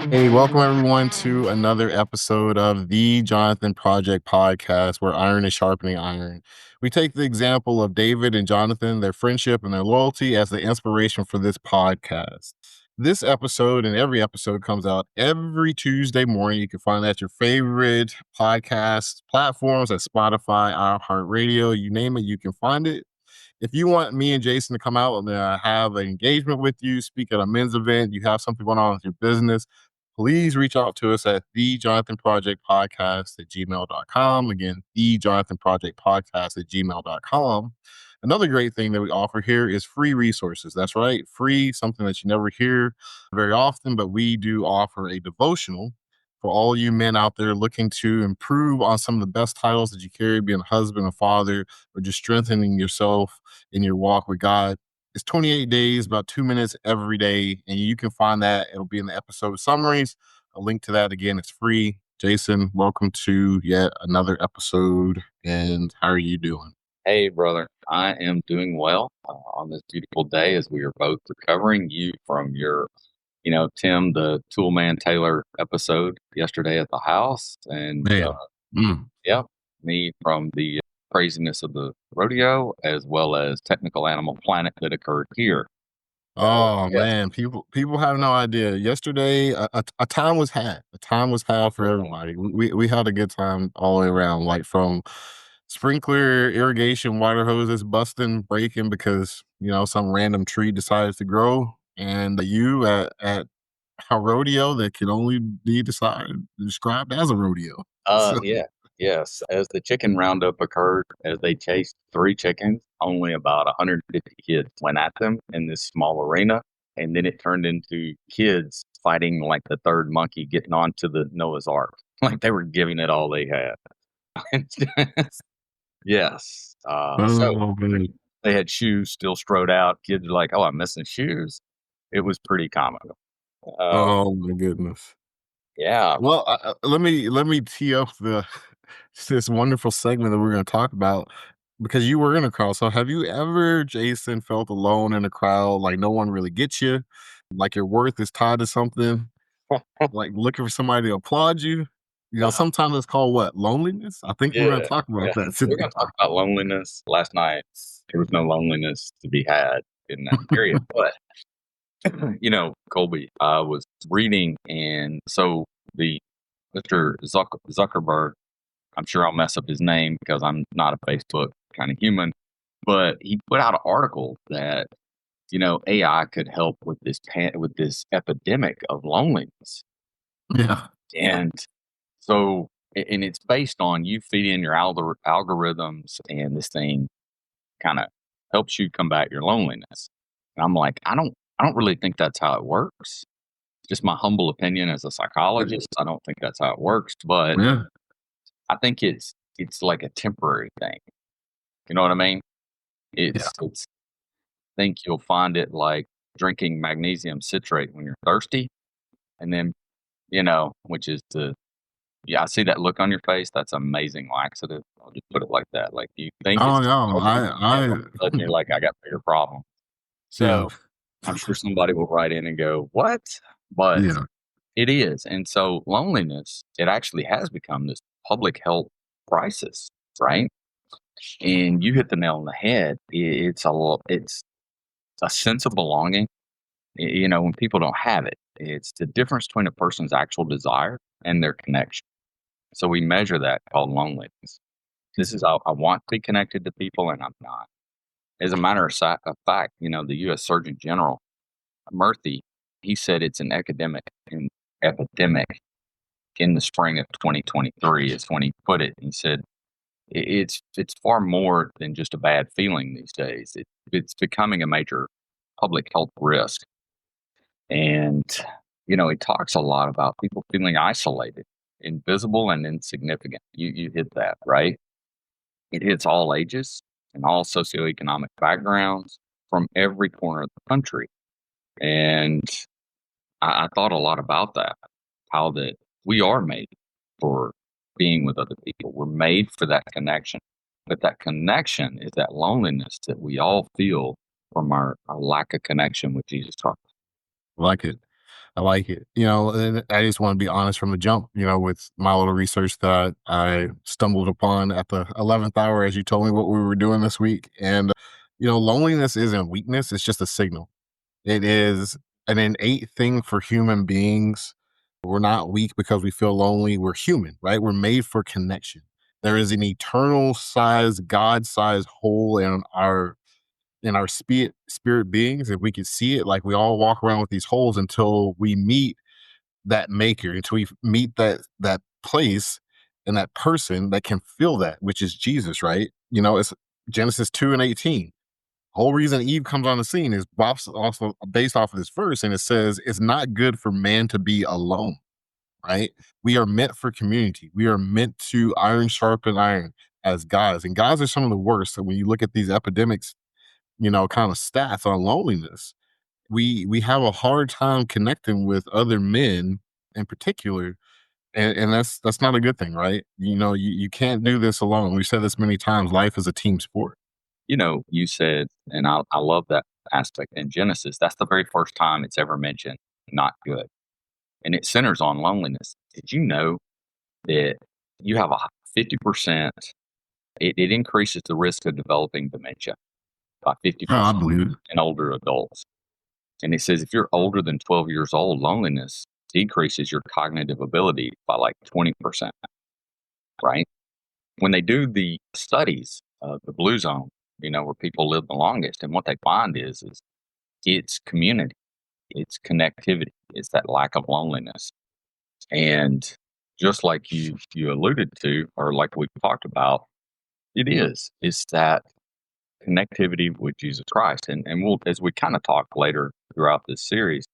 Hey, welcome everyone to another episode of the Jonathan Project Podcast, where iron is sharpening iron. We take the example of David and Jonathan, their friendship and their loyalty as the inspiration for this podcast. This episode and every episode comes out every Tuesday morning. You can find that at your favorite podcast platforms at Spotify, iHeartRadio, you name it, you can find it. If you want me and Jason to come out and have an engagement with you, speak at a men's event, you have something going on with your business, please reach out to us at thejonathanprojectpodcast at gmail.com. Again, thejonathanprojectpodcast at gmail.com. Another great thing that we offer here is free resources. That's right, free, something that you never hear very often, but we do offer a devotional for all you men out there looking to improve on some of the best titles that you carry, being a husband, a father, or just strengthening yourself in your walk with God. It's 28 days, about 2 minutes every day, and you can find that. It'll be in the episode summaries. A link to that, again, it's free. Jason, welcome to yet another episode, and how are you doing? Hey, brother. I am doing well on this beautiful day as we are both recovering. You from your, Tim the Toolman Taylor episode yesterday at the house, and Man. yeah, me from the craziness of the rodeo, as well as Technical Animal Planet that occurred here. Oh Yeah. man, people have no idea. Yesterday, a time was had. A time was had for everybody. We had a good time all the way around, like from sprinkler, irrigation, water hoses busting, breaking because some random tree decided to grow, and you at a rodeo that can only be described as a rodeo. So, Yeah. Yes. As the chicken roundup occurred, as they chased 3 chickens, only about 150 kids went at them in this small arena. And then it turned into kids fighting like the third monkey getting onto the Noah's Ark. Like they were giving it all they had. Yes. So oh man, they had shoes still strode out. Kids were like, oh, I'm missing shoes. It was pretty comical. oh my goodness. Yeah. Well, let me tee up this wonderful segment that we're going to talk about because you were in a crowd. So, have you ever, Jason, felt alone in a crowd, like no one really gets you, like your worth is tied to something, like looking for somebody to applaud you? Sometimes it's called what, loneliness. I think we're going Yeah, to talk yeah. about that We're today. gonna talk about loneliness. Last night, there was no loneliness to be had in that period. But, Colby, I was reading, and so the Mr. Zuckerberg, I'm sure I'll mess up his name because I'm not a Facebook kind of human, but he put out an article that, AI could help with with this epidemic of loneliness. Yeah, And so, and it's based on you feeding your algorithms, and this thing kind of helps you combat your loneliness. And I'm like, I don't really think that's how it works. Just my humble opinion as a psychologist, I don't think that's how it works. But yeah, I think it's like a temporary thing. You know what I mean? yeah. It's think you'll find it like drinking magnesium citrate when you're thirsty, and then which is the yeah, I see that look on your face. That's amazing laxative. I'll just put it like that. Like you think Oh it's no, and all of a sudden you're like, I got bigger problem. yeah, So I'm sure somebody will write in and go, what? But yeah, it is. And so loneliness, it actually has become this public health crisis, right? And you hit the nail on the head. It's a sense of belonging. When people don't have it, it's the difference between a person's actual desire and their connection. So we measure that called loneliness. This is I want to be connected to people, and I'm not. As a matter of fact, the U.S. Surgeon General Murthy, he said it's an epidemic in the spring of 2023 is when he put it. He said it's far more than just a bad feeling these days. It's becoming a major public health risk, and he talks a lot about people feeling isolated, invisible, and insignificant. You hit that right. It hits all ages and all socioeconomic backgrounds from every corner of the country. And I thought a lot about that, how that we are made for being with other people. We're made for that connection. But that connection is that loneliness that we all feel from our lack of connection with Jesus Christ. I like it. I like it. And I just want to be honest from the jump, with my little research that I stumbled upon at the 11th hour as you told me what we were doing this week. And, loneliness isn't weakness, it's just a signal. It is an innate thing for human beings. We're not weak because we feel lonely. We're human, right? We're made for connection. There is an eternal size, God size hole in our spirit beings. If we could see it, like we all walk around with these holes until we meet that maker, until we meet that place and that person that can feel that, which is Jesus, right? It's Genesis 2:18. Whole reason Eve comes on the scene is also based off of this verse, and it says it's not good for man to be alone, right? We are meant for community. We are meant to iron sharpen iron as guys, and guys are some of the worst. So when you look at these epidemics, kind of stats on loneliness, we have a hard time connecting with other men in particular, and that's not a good thing, right? You can't do this alone. We've said this many times. Life is a team sport. You said, and I love that aspect in Genesis. That's the very first time it's ever mentioned not good, and it centers on loneliness. Did you know that you have a 50%? It increases the risk of developing dementia by Oh, I 50% believe it. in older adults. And it says if you're older than 12 years old, loneliness decreases your cognitive ability by like 20%, right? When they do the studies of the blue zone, where people live the longest, and what they find is it's community, it's connectivity, it's that lack of loneliness. And just like you alluded to, or like we talked about, it's that connectivity with Jesus Christ. And we'll, as we kind of talk later throughout this series,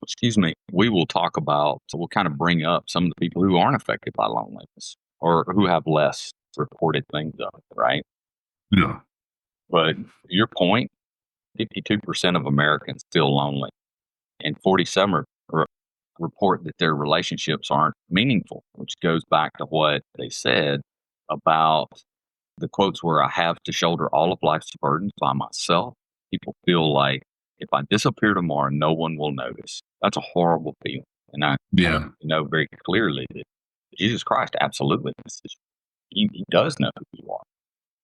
excuse me, we will talk about, so we'll kind of bring up some of the people who aren't affected by loneliness or who have less reported things of it, right? Yeah. But your point, 52% of Americans feel lonely, and 47 report that their relationships aren't meaningful, which goes back to what they said about the quotes where I have to shoulder all of life's burdens by myself. People feel like if I disappear tomorrow, no one will notice. That's a horrible feeling. And I Yeah. know very clearly that Jesus Christ absolutely misses you. He does know who you are.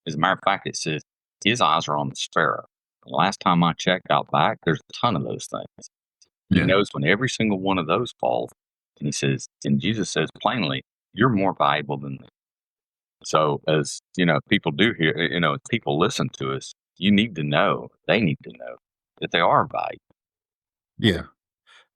As a matter of fact, it says his eyes are on the sparrow. The last time I checked out back, there's a ton of those things. He Yeah. knows when every single one of those falls. And he says, and Jesus says plainly, you're more valuable than them. So as people do here, as people listen to us, you need to know, they need to know that they are valuable. Yeah.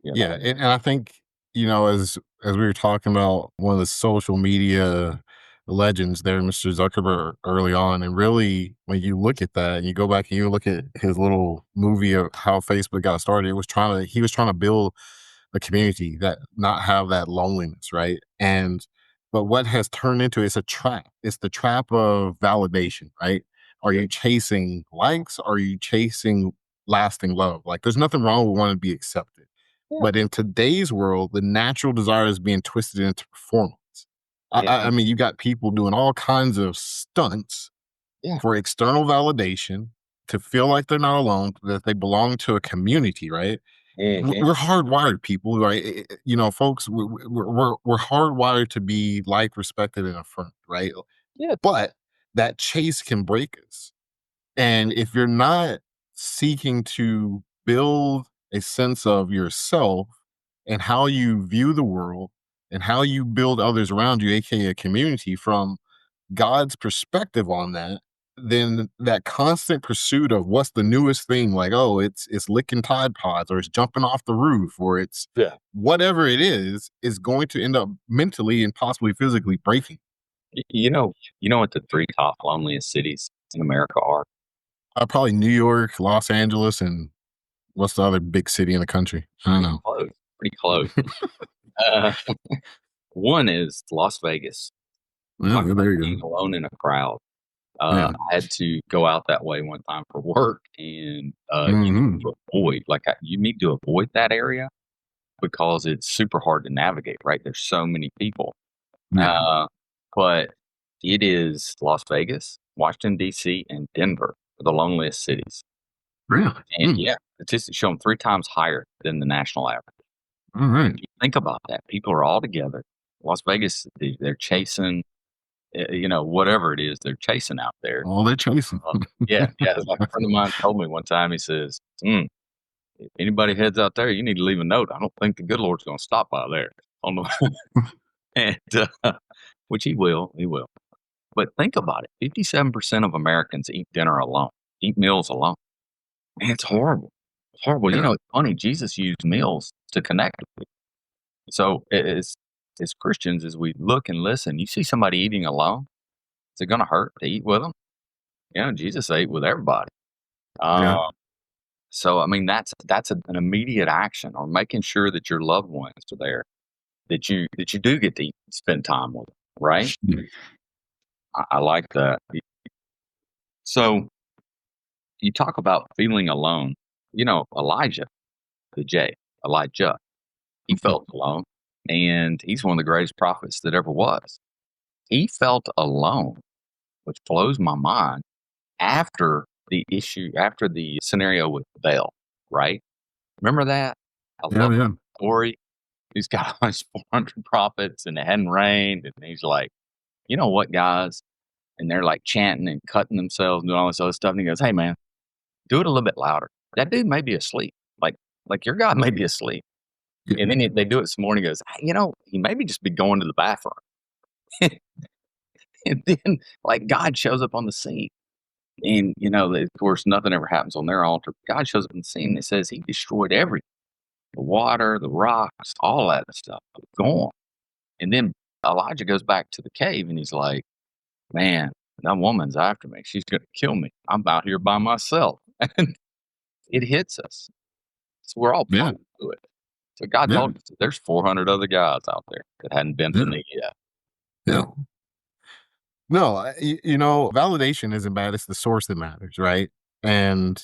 You Yeah, know, and I think, as we were talking about one of the social media legends there, Mr. Zuckerberg, early on, and really when you look at that and you go back and you look at his little movie of how Facebook got started, he was trying to build a community that not have that loneliness, right? But what has turned into it's a trap. It's the trap of validation, right? Are you chasing likes? Are you chasing lasting love? Like there's nothing wrong with wanting to be accepted. yeah, But in today's world, the natural desire is being twisted into performance. I yeah, mean, you got people doing all kinds of stunts yeah, for external validation to feel like they're not alone, that they belong to a community, right? mhm, We're hardwired people, right? Folks, we're hardwired to be liked, respected, and affirmed, right? yeah, But that chase can break us. And if you're not seeking to build a sense of yourself and how you view the world and how you build others around you, aka a community, from God's perspective on that, then that constant pursuit of what's the newest thing, like, oh, it's licking Tide Pods or it's jumping off the roof or it's yeah. whatever it is going to end up mentally and possibly physically breaking. You know what the three top loneliest cities in America are? Probably New York, Los Angeles, and what's the other big city in the country? I don't Pretty know. close. Pretty close. Uh, one is Las Vegas. Yeah, Talk well, about there you being go. alone in a crowd. Yeah. I had to go out that way one time for work, and you need Hmm. to avoid, you need to avoid that area because it's super hard to navigate. Right, there's so many people. Yeah. Uh, but it is Las Vegas, Washington D.C., and Denver are the loneliest cities. Really? And yeah, statistics show them 3 times higher than the national average. All right. You think about that. People are all together. Las Vegas, they're chasing, whatever it is they're chasing out there. All that chasing. Uh, yeah, yeah. It's like a friend of mine told me one time, he says, if anybody heads out there, you need to leave a note. I don't think the good Lord's going to stop by there. On the and, which he will. He will. But think about it. 57% of Americans eat dinner alone, eat meals alone. And it's horrible. It's horrible. Yeah. It's funny. Jesus used meals to connect with people. So as Christians, as we look and listen, you see somebody eating alone, is it going to hurt to eat with them? Jesus ate with everybody. Yeah. Uh, so I mean, that's an immediate action, or making sure that your loved ones are there, that you do get to spend time with them, right? I like that. So you talk about feeling alone. Elijah, Elijah, he felt alone, and he's one of the greatest prophets that ever was. He felt alone, which blows my mind, after the scenario with Baal, right? Remember that? I Yeah. love Yeah. the story. He's got all his 400 prophets, and it hadn't rained, and he's like, you know what, guys? And they're like chanting and cutting themselves, doing all this other stuff. And he goes, hey, man, do it a little bit louder. That dude may be asleep. Like your God may be asleep. Yeah. And then they do it some more, and he goes, hey, he maybe just be going to the bathroom. And then, like, God shows up on the scene. And, of course, nothing ever happens on their altar. God shows up on the scene, and it says he destroyed everything, the water, the rocks, all that stuff. Gone. And then Elijah goes back to the cave, and he's like, man, that woman's after me. She's going to kill me. I'm out here by myself. And it hits us. So we're all Yeah. prone to it. So God Yeah. told us there's 400 other guys out there that hadn't bent the Yeah. knee yet. Yeah. No, validation isn't bad. It's the source that matters, right? And,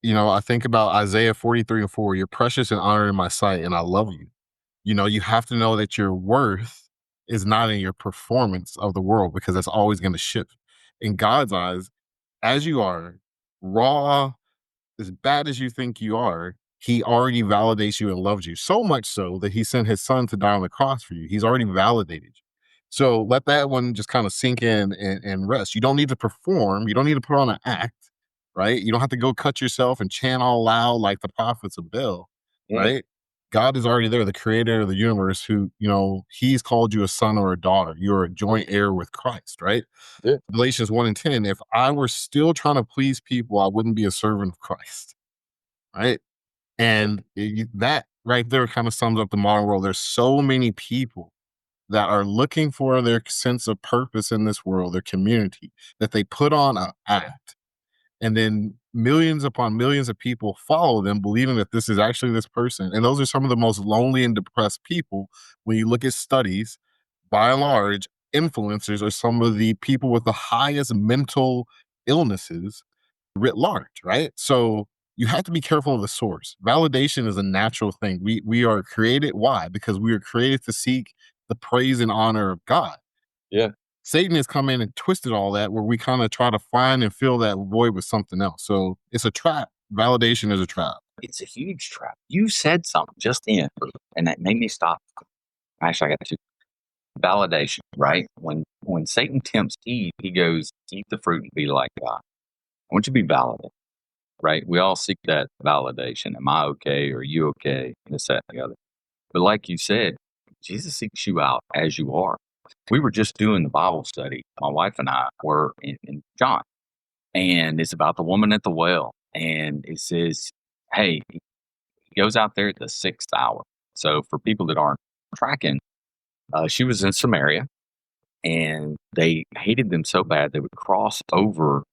I think about Isaiah 43:4, you're precious and honored in my sight, and I love you. You have to know that your worth is not in your performance of the world, because that's always going to shift. In God's eyes, as you are, raw, as bad as you think you are, he already validates you and loves you so much so that he sent his son to die on the cross for you. He's already validated you. So let that one just kind of sink in and rest. You don't need to perform. You don't need to put on an act, right? You don't have to go cut yourself and chant all loud like the prophets of Baal, Yeah. right? God is already there, the creator of the universe, who, he's called you a son or a daughter. You're a joint heir with Christ, right? Yeah. Galatians 1:10, if I were still trying to please people, I wouldn't be a servant of Christ, right? And that right there kind of sums up the modern world. There's so many people that are looking for their sense of purpose in this world, their community, that they put on an act. And then millions upon millions of people follow them, believing that this is actually this person. And those are some of the most lonely and depressed people. When you look at studies, by and large, influencers are some of the people with the highest mental illnesses writ large, right? So you have to be careful of the source. Validation is a natural thing. We are created. Why? Because we are created to seek the praise and honor of God. Yeah. Satan has come in and twisted all that, where we kind of try to find and fill that void with something else. So it's a trap. Validation is a trap. It's a huge trap. You said something just in, and that made me stop. Actually, I got to validation, right? When Satan tempts Eve, he goes, eat the fruit and be like God. I want you to be validated, right? We all seek that validation. Am I okay? Are you okay? This, that, and the other. But like you said, Jesus seeks you out as you are. We were just doing the Bible study. My wife and I were in John, and it's about the woman at the well. And it says, hey, he goes out there at the 6th hour. So for people that aren't tracking, she was in Samaria, and they hated them so bad they would cross over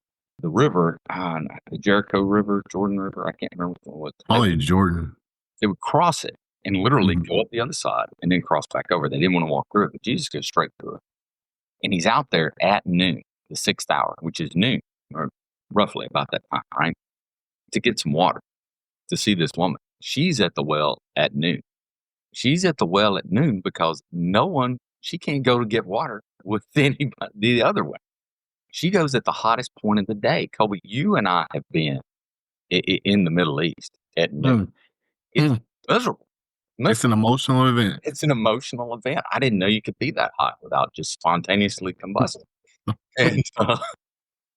the river, the Jericho River, Jordan River. I can't remember what it was. Probably Jordan. They would cross it and literally go up the other side and then cross back over. They didn't want to walk through it, but Jesus goes straight through it. And he's out there at noon, the 6th hour, which is noon, or roughly about that time, right? To get some water, to see this woman. She's at the well at noon. She's at the well at noon because she can't go to get water with anybody the other way. She goes at the hottest point of the day. Kobe, you and I have been in the Middle East at noon. Mm, It's mm. miserable. It's an emotional event. It's an emotional event. I didn't know you could be that hot without just spontaneously combusting, and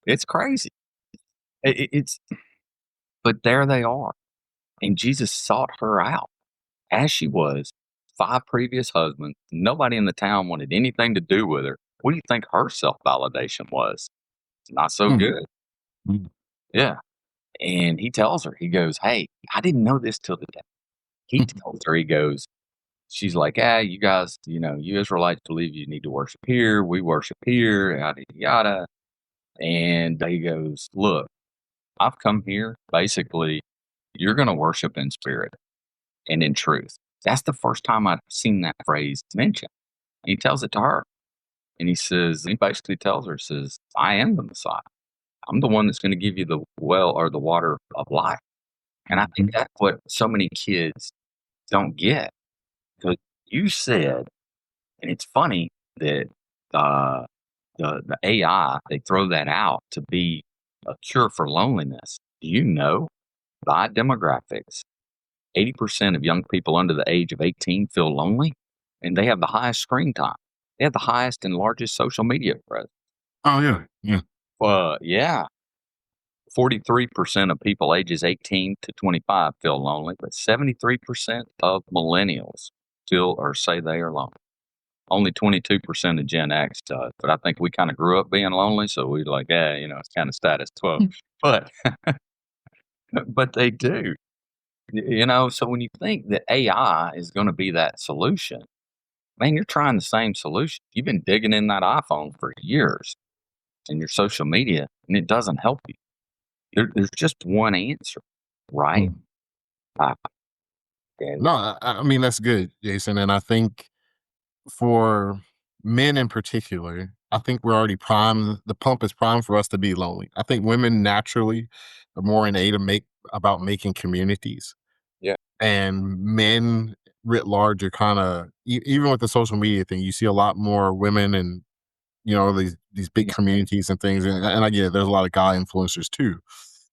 it's crazy. It's but there they are, and Jesus sought her out as she was. 5 previous husbands. Nobody in the town wanted anything to do with her. What do you think her self validation was? Not so Mm, good. mm, Yeah. And he tells her, he goes, "Hey, I didn't know this till today." He mm, tells her, he goes, she's like, "Ah, you guys, you Israelites believe you need to worship here. We worship here, yada, yada." And he goes, "Look, I've come here. Basically, you're going to worship in spirit and in truth." That's the first time I've seen that phrase mentioned. And he tells it to her. And he basically tells her, says, "I am the Messiah. I'm the one that's going to give you the well or the water of life." And I think mhm. that's what so many kids don't get. Because you said, and it's funny that uh, the AI, they throw that out to be a cure for loneliness. Do you know, by demographics, 80% of young people under the age of 18 feel lonely, and they have the highest screen time. They have the highest and largest social media presence. Oh, yeah, yeah. Yeah, 43% of people ages 18 to 25 feel lonely, but 73% of millennials feel or say they are lonely. Only 22% of Gen X does, but I think we kind of grew up being lonely, so we like, yeah, it's kind of status quo. Mm, But but they do, So when you think that AI is going to be that solution, man, you're trying the same solution. You've been digging in that iPhone for years and your social media, and it doesn't help you. There's just one answer, right? mm. Uh, and No, I mean, that's good, Jason, and I think for men in particular, I think we're already primed. The pump is primed for us to be lonely. I think women naturally are more innate to make about making communities, yeah, and men writ large are kind of even with the social media thing. You see a lot more women and these big communities and things. And I get it, there's a lot of guy influencers too,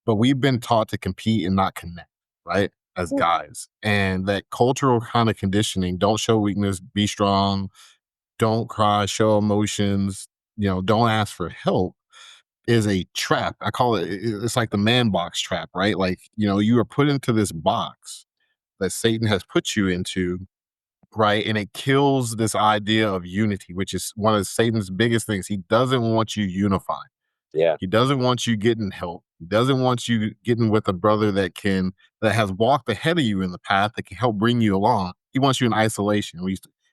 but we've been taught to compete and not connect, right? As guys, and that cultural kind of conditioning: don't show weakness, be strong, don't cry, show emotions, don't ask for help, is a trap. I call it's like the man box trap, right? Like, you are put into this box that Satan has put you into, right? And it kills this idea of unity, which is one of Satan's biggest things. He doesn't want you unified. yeah, He doesn't want you getting help. He doesn't want you getting with a brother that has walked ahead of you in the path that can help bring you along. He wants you in isolation.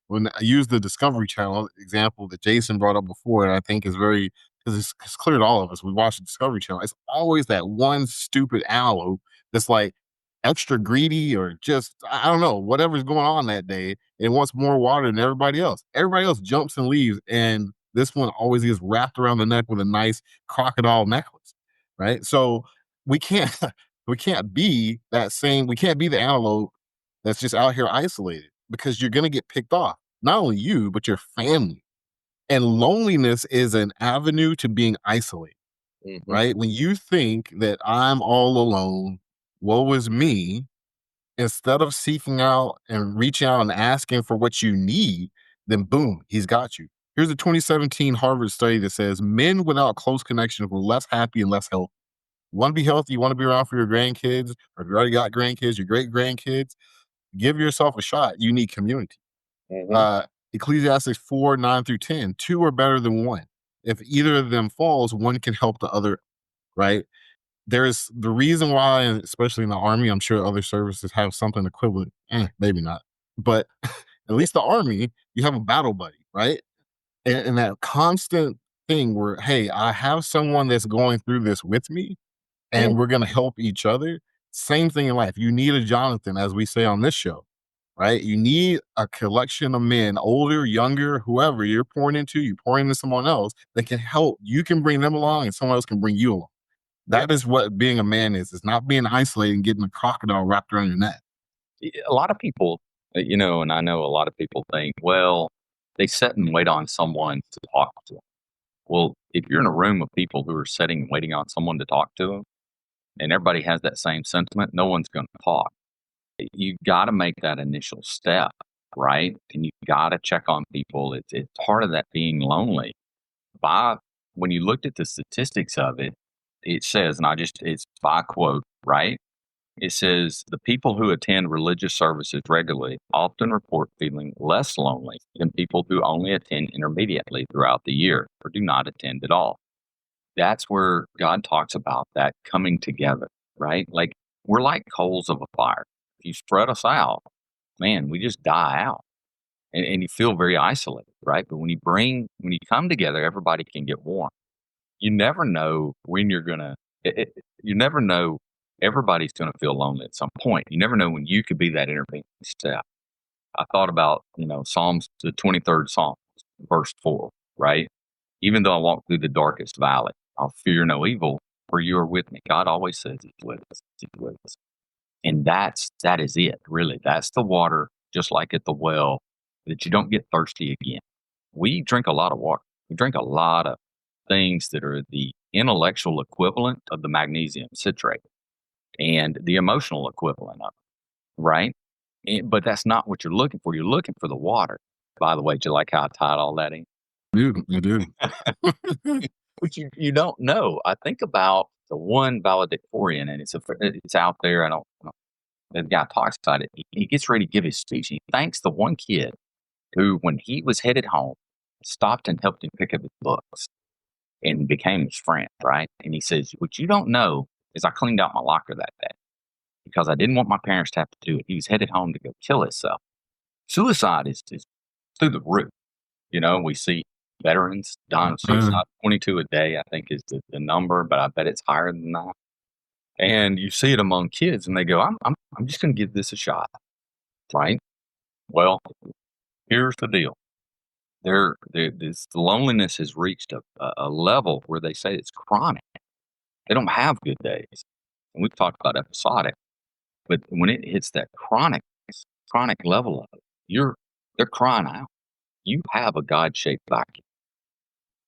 When I use the Discovery Channel example that Jason brought up before, and I think is very because it's clear to all of us. We watch the Discovery Channel. It's always that one stupid antelope that's like extra greedy or just I don't know whatever's going on that day. It wants more water than everybody else. Everybody else jumps and leaves, and this one always gets wrapped around the neck with a nice crocodile necklace, right? So we can't we can't be the antelope that's just out here isolated because you're going to get picked off. Not only you, but your family. And loneliness is an avenue to being isolated, hmm right? When you think that I'm all alone, woe is me, instead of seeking out and reaching out and asking for what you need, then boom, he's got you. Here's a 2017 Harvard study that says men without close connections were less happy and less healthy. You want to be healthy, you want to be around for your grandkids, or if you already got grandkids, your great grandkids, give yourself a shot. You need community. hmm Uh, Ecclesiastes 4, 9 through 10, two are better than one. If either of them falls, one can help the other, right? There's the reason why, and especially in the army, I'm sure other services have something equivalent. Maybe not, but at least the army, you have a battle buddy, right? And that constant thing where, hey, I have someone that's going through this with me, and we're going to help each other. Same thing in life. You need a Jonathan, as we say on this show, right? You need a collection of men, older, younger, whoever you're pouring into, you pouring into someone else that can help. You can bring them along, and someone else can bring you along. yeah. That is what being a man is. It's not being isolated and getting a crocodile wrapped around your neck. A lot of people, and I know a lot of people think, well, they sit and wait on someone to talk to them. Well, if you're in a room of people who are sitting and waiting on someone to talk to them, and everybody has that same sentiment, no one's going to talk. You got to make that initial step, right? And you got to check on people. It's part of that being lonely. By When you looked at the statistics of it, it says, and it's by quote, right? It says the people who attend religious services regularly often report feeling less lonely than people who only attend intermediately throughout the year or do not attend at all. That's where God talks about that coming together, right? Like we're like coals of a fire. If you spread us out, man, we just die out and you feel very isolated, right? But when you come together, everybody can get warm. You never know when you're going to, you never know everybody's going to feel lonely at some point. You never know when you could be that intervening step. I thought about, Psalms, the 23rd Psalm, verse 4, right? Even though I walk through the darkest valley, I'll fear no evil, for you are with me. God always says he's with us. He's with us. And that is it, really. That's the water, just like at the well, that you don't get thirsty again. We drink a lot of water. We drink a lot of things that are the intellectual equivalent of the magnesium citrate and the emotional equivalent of it, right? But that's not what you're looking for. You're looking for the water. By the way, do you like how I tied all that in? Dude, you do. But you don't know. I think about the one valedictorian, and it's out there. I don't know. The guy talks about it. He gets ready to give his speech. He thanks the one kid who, when he was headed home, stopped and helped him pick up his books and became his friend, right? And he says, "What you don't know is I cleaned out my locker that day because I didn't want my parents to have to do it." He was headed home to go kill himself. Suicide is through the roof. We see veterans dying of suicide. 22 a day, I think, is the number, but I bet it's higher than that. And you see it among kids, and they go, I'm just going to give this a shot, right? Well, here's the deal. This loneliness has reached a level where they say it's chronic. They don't have good days. And we've talked about episodic, but when it hits that chronic level of it, they're crying out. You have a God-shaped vacuum,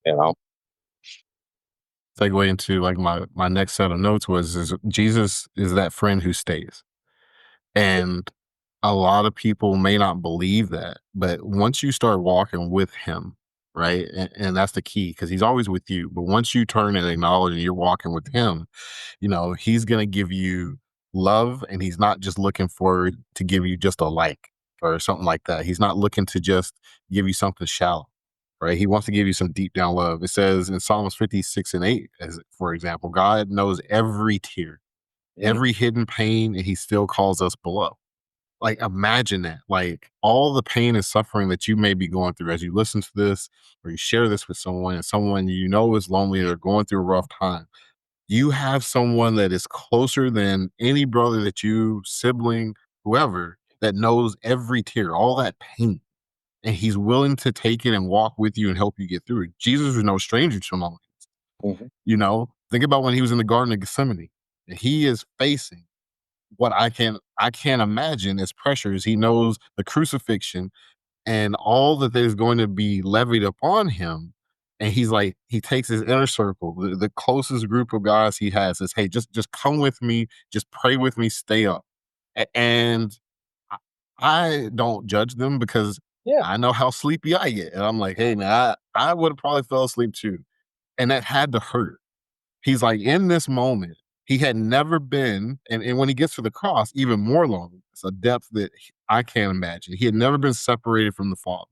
you know? Segue into like my next set of notes is Jesus is that friend who stays. And a lot of people may not believe that, but once you start walking with him, right? And that's the key because he's always with you. But once you turn and acknowledge and you're walking with him, he's going to give you love, and he's not just looking for to give you just a like or something like that. He's not looking to just give you something shallow, right? He wants to give you some deep down love. It says in Psalms 56:8, as for example, God knows every tear, Mm, every hidden pain, and he still calls us below. Like, imagine that. Like, all the pain and suffering that you may be going through as you listen to this or you share this with someone, and someone is lonely or going through a rough time. You have someone that is closer than any brother that you, sibling, whoever, that knows every tear, all that pain. And he's willing to take it and walk with you and help you get through it. Jesus was no stranger to loneliness. mhm. Think about when he was in the Garden of Gethsemane. And he is facing what I can't imagine as pressures. He knows the crucifixion and all that there's going to be levied upon him. And he's like, he takes his inner circle, the closest group of guys he has, says, "Hey, just come with me, just pray with me, stay up." And I I don't judge them because Yeah. I know how sleepy I get. And I'm like, hey man, I would have probably fell asleep too. And that had to hurt. He's like, in this moment, he had never been, and when he gets to the cross, even more lonely. It's a depth that I can't imagine. He had never been separated from the Father.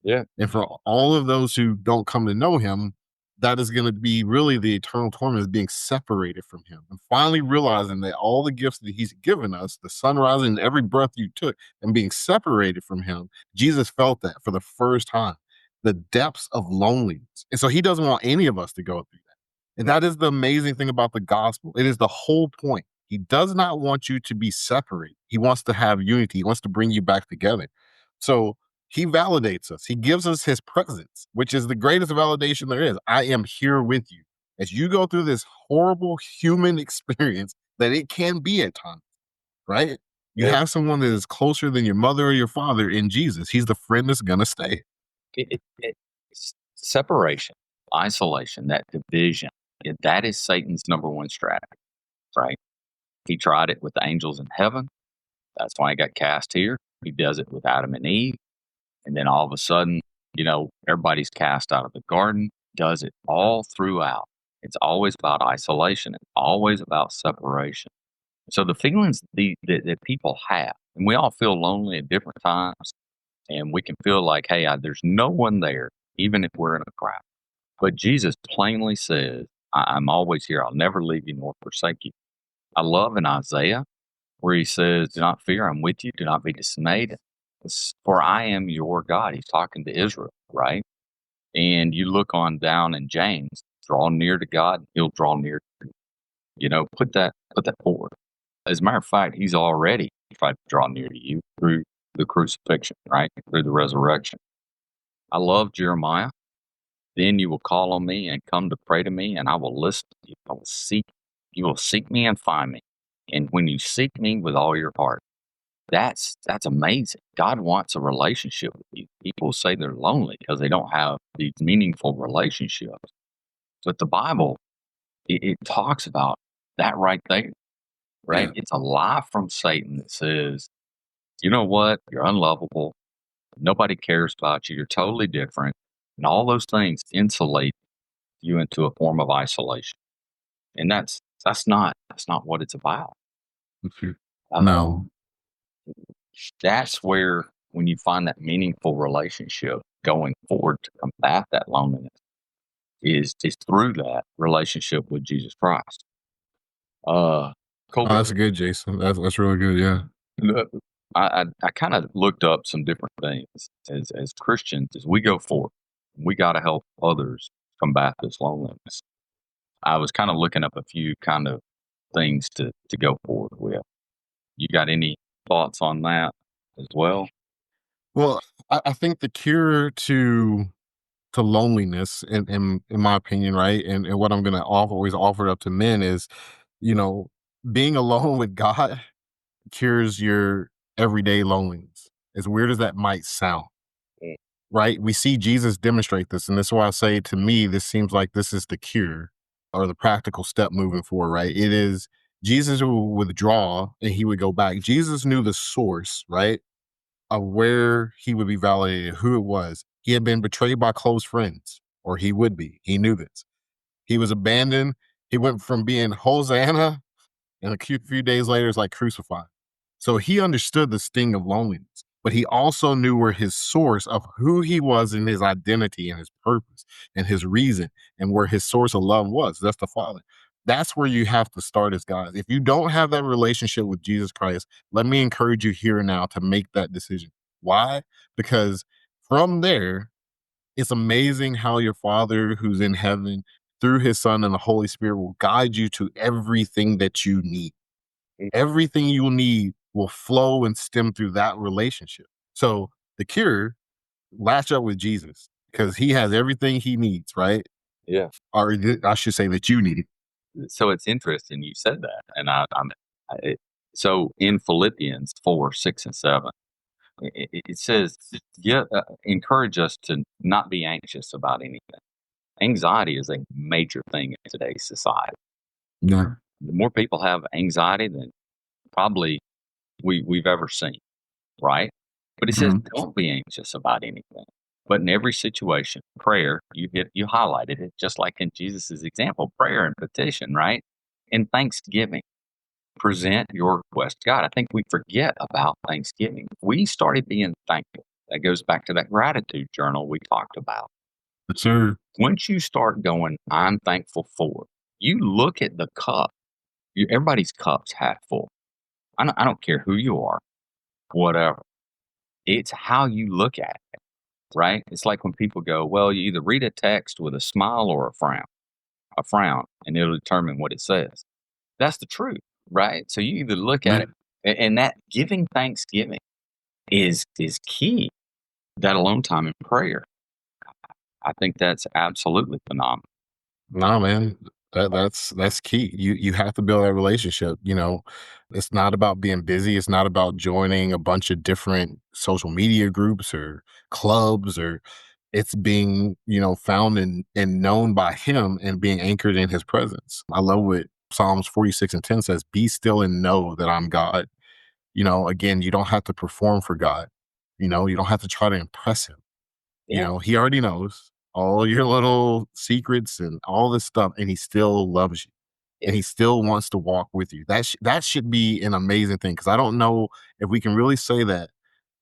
Yeah. And for all of those who don't come to know him, that is going to be really the eternal torment, is being separated from him and finally realizing that all the gifts that he's given us, the sunrise and every breath you took, and being separated from him, Jesus felt that for the first time, the depths of loneliness. And so he doesn't want any of us to go through that. And that is the amazing thing about the gospel. It is the whole point. He does not want you to be separated. He wants to have unity. He wants to bring you back together. So he validates us. He gives us his presence, which is the greatest validation there is. I am here with you as you go through this horrible human experience that it can be at times, right? You Yeah. have someone that is closer than your mother or your father in Jesus. He's the friend that's going to stay. Separation, isolation, that division, that is Satan's number one strategy. right? He tried it with the angels in heaven. That's why he got cast here. He does it with Adam and Eve. And then all of a sudden, everybody's cast out of the garden, does it all throughout. It's always about isolation. It's always about separation. So the feelings that people have, and we all feel lonely at different times, and we can feel like, hey, there's no one there, even if we're in a crowd. But Jesus plainly says, I'm always here. I'll never leave you nor forsake you. I love in Isaiah where he says, do not fear, I'm with you. Do not be dismayed. For I am your God. He's talking to Israel, right? And you look on down in James, draw near to God, he'll draw near to you. Put that forward. As a matter of fact, he's already tried to draw near to you through the crucifixion, right? Through the resurrection. I love Jeremiah. Then you will call on me and come to pray to me, and I will listen to you. You will seek me and find me. And when you seek me with all your heart, that's amazing. God wants a relationship with you. People say they're lonely because they don't have these meaningful relationships. But the Bible, it talks about that right there, right? Yeah. It's a lie from Satan that says, you know what? You're unlovable. Nobody cares about you. You're totally different. And all those things insulate you into a form of isolation. And that's not what it's about. No. That's where, when you find that meaningful relationship going forward to combat that loneliness, is through that relationship with Jesus Christ. Oh, Colby, that's good, Jason. That's really good. Yeah. I kind of looked up some different things as Christians as we go forward. We got to help others combat this loneliness. I was kind of looking up a few kind of things to go forward with. You got any thoughts on that as well? Well, I think the cure to loneliness, in my opinion, right, and what I'm gonna always offer up to men is, you know, being alone with God cures your everyday loneliness. As weird as that might sound, Mm. right? We see Jesus demonstrate this, and this is why I say, to me, this seems like this is the cure or the practical step moving forward, right? It is Jesus who would withdraw and he would go back. Jesus knew the source, right, of where he would be validated, who it was. He had been betrayed by close friends, or he would be. He knew this. He was abandoned. He went from being Hosanna, and a few days later, it's like crucified. So he understood the sting of loneliness, but he also knew where his source of who he was and his identity and his purpose and his reason and where his source of love was. That's the Father. That's where you have to start as guys. If you don't have that relationship with Jesus Christ, let me encourage you here and now to make that decision. Why? Because from there, it's amazing how your Father who's in heaven, through his Son and the Holy Spirit, will guide you to everything that you need. Everything you need will flow and stem through that relationship. So the cure, latch up with Jesus because he has everything he needs, right? Yeah. Or I should say that you need. So it's interesting you said that, and so in Philippians 4:6 and 7, it says, "Yeah, encourage us to not be anxious about anything." Anxiety is a major thing in today's society. Yeah. The more people have anxiety than probably we've ever seen, right? But it says, Mhm. don't be anxious about anything. But in every situation, prayer, you highlighted it, just like in Jesus's example, prayer and petition, right? And thanksgiving. Present your request to God. I think we forget about Thanksgiving. We started being thankful. That goes back to that gratitude journal we talked about. Sure. Once you start going, I'm thankful for, you look at the cup. Everybody's cup's half full. I don't care who you are, whatever. It's how you look at it, right? It's like when people go, well, you either read a text with a smile or a frown, and it'll determine what it says. That's the truth, right? So you either look at Yeah. it, and that giving thanksgiving is key. That alone time in prayer, I think that's absolutely phenomenal. Nah, man. That's key. You have to build that relationship. It's not about being busy. It's not about joining a bunch of different social media groups or clubs, or it's being, found and known by him and being anchored in his presence. I love what Psalms 46:10 says, "Be still and know that I'm God." Again, you don't have to perform for God. You don't have to try to impress him. Yeah. He already knows all your little secrets and all this stuff, and he still loves you. Yeah. And he still wants to walk with you. That should be an amazing thing, because I don't know if we can really say that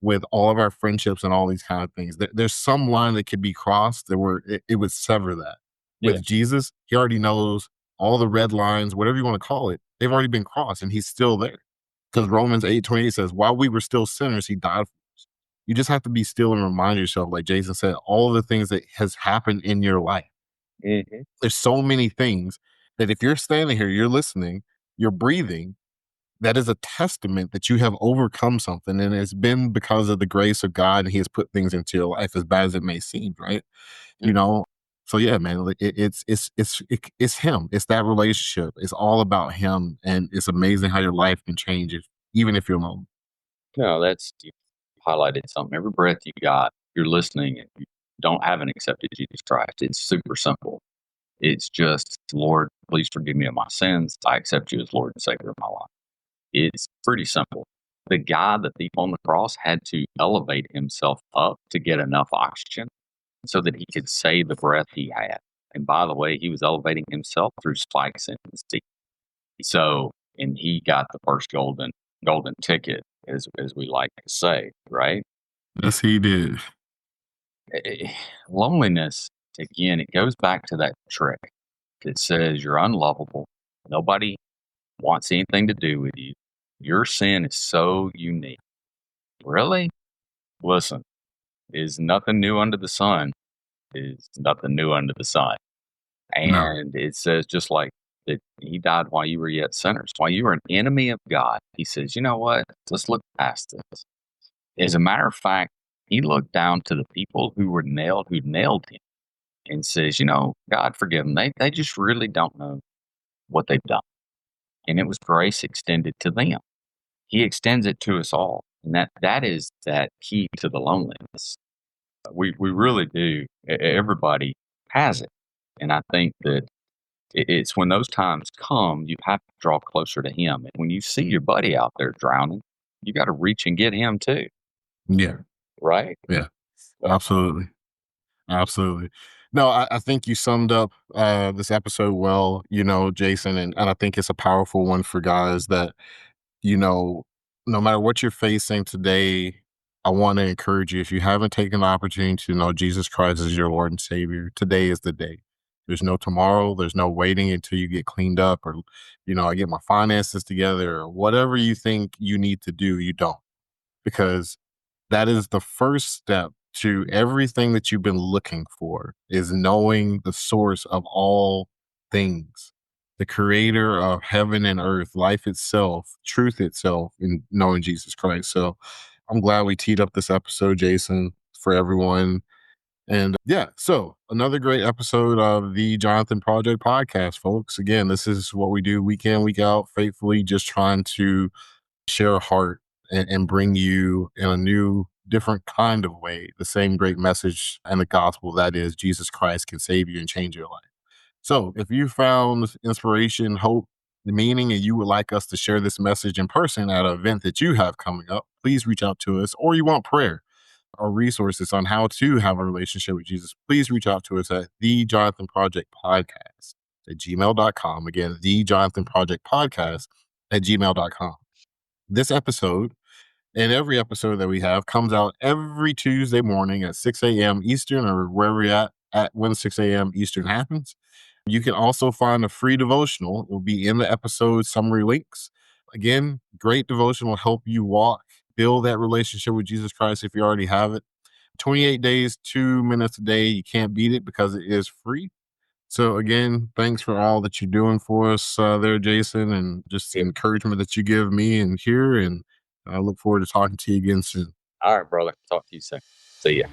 with all of our friendships and all these kind of things. There's some line that could be crossed that where it would sever that. Yeah. With Jesus, he already knows all the red lines, whatever you want to call it, they've already been crossed, and he's still there. Because Romans 8:28 says, while we were still sinners, he died for us. You just have to be still and remind yourself, like Jason said, all the things that has happened in your life. Mhm. There's so many things that if you're standing here, you're listening, you're breathing, that is a testament that you have overcome something. And it's been because of the grace of God, and he has put things into your life, as bad as it may seem, right? Yeah. You know, so yeah, man, like it's him. It's that relationship. It's all about him, and it's amazing how your life can change even if you're alone. No, that's you highlighted something. Every breath you got, you're listening and you haven't accepted Jesus Christ. It's super simple. It's just, Lord, please forgive me of my sins. I accept you as Lord and Savior of my life. It's pretty simple. The guy, the thief on the cross, had to elevate himself up to get enough oxygen so that he could save the breath he had. And by the way, he was elevating himself through spikes in his teeth. So, and he got the first golden ticket, as we like to say, right? Yes, he did. Eh, Loneliness, again, it goes back to that trick that says you're unlovable. Nobody wants anything to do with you. Your sin is so unique. Really? Listen, is nothing new under the sun. Is nothing new under the sun. No. And it says just like that he died while you were yet sinners, while you were an enemy of God. He says, you know what? Let's look past this. As a matter of fact, he looked down to the people who nailed him and says, God forgive them. They just really don't know what they've done. And it was grace extended to them. He extends it to us all. And that is that key to the loneliness. We really do. Everybody has it. And I think that it's when those times come, you have to draw closer to him. And when you see your buddy out there drowning, you got to reach and get him too, Yeah. right? Yeah. So, Absolutely. Absolutely. No, I think you summed up this episode well, Jason, and I think it's a powerful one for guys that, you know, no matter what you're facing today, I want to encourage you. If you haven't taken the opportunity to know Jesus Christ as your Lord and Savior, today is the day. There's no tomorrow. There's no waiting until you get cleaned up, or, I get my finances together, or whatever you think you need to do, you don't, because that is the first step to everything that you've been looking for, is knowing the source of all things, the creator of heaven and earth, life itself, truth itself, in knowing Jesus Christ. So I'm glad we teed up this episode, Jason, for everyone. And yeah, so another great episode of the Jonathan Project podcast, folks. Again, this is what we do week in, week out, faithfully just trying to share a heart and bring you in a new, different kind of way the same great message and the gospel, that is Jesus Christ can save you and change your life. So if you found inspiration, hope, the meaning, and you would like us to share this message in person at an event that you have coming up, please reach out to us. Or you want prayer or resources on how to have a relationship with Jesus, please reach out to us at the Jonathan Project Podcast at gmail.com. Again, the Jonathan Project Podcast at gmail.com. This episode and every episode that we have comes out every Tuesday morning at 6 a.m. Eastern, or wherever you're at when 6 a.m. Eastern happens. You can also find a free devotional. It will be in the episode summary links. Again, great devotion will help you build that relationship with Jesus Christ if you already have it. 28 days, 2 minutes a day. You can't beat it because it is free. So again, thanks for all that you're doing for us there, Jason, and just the encouragement that you give me and here. And I look forward to talking to you again soon. all right, brother. Talk to you soon. See ya.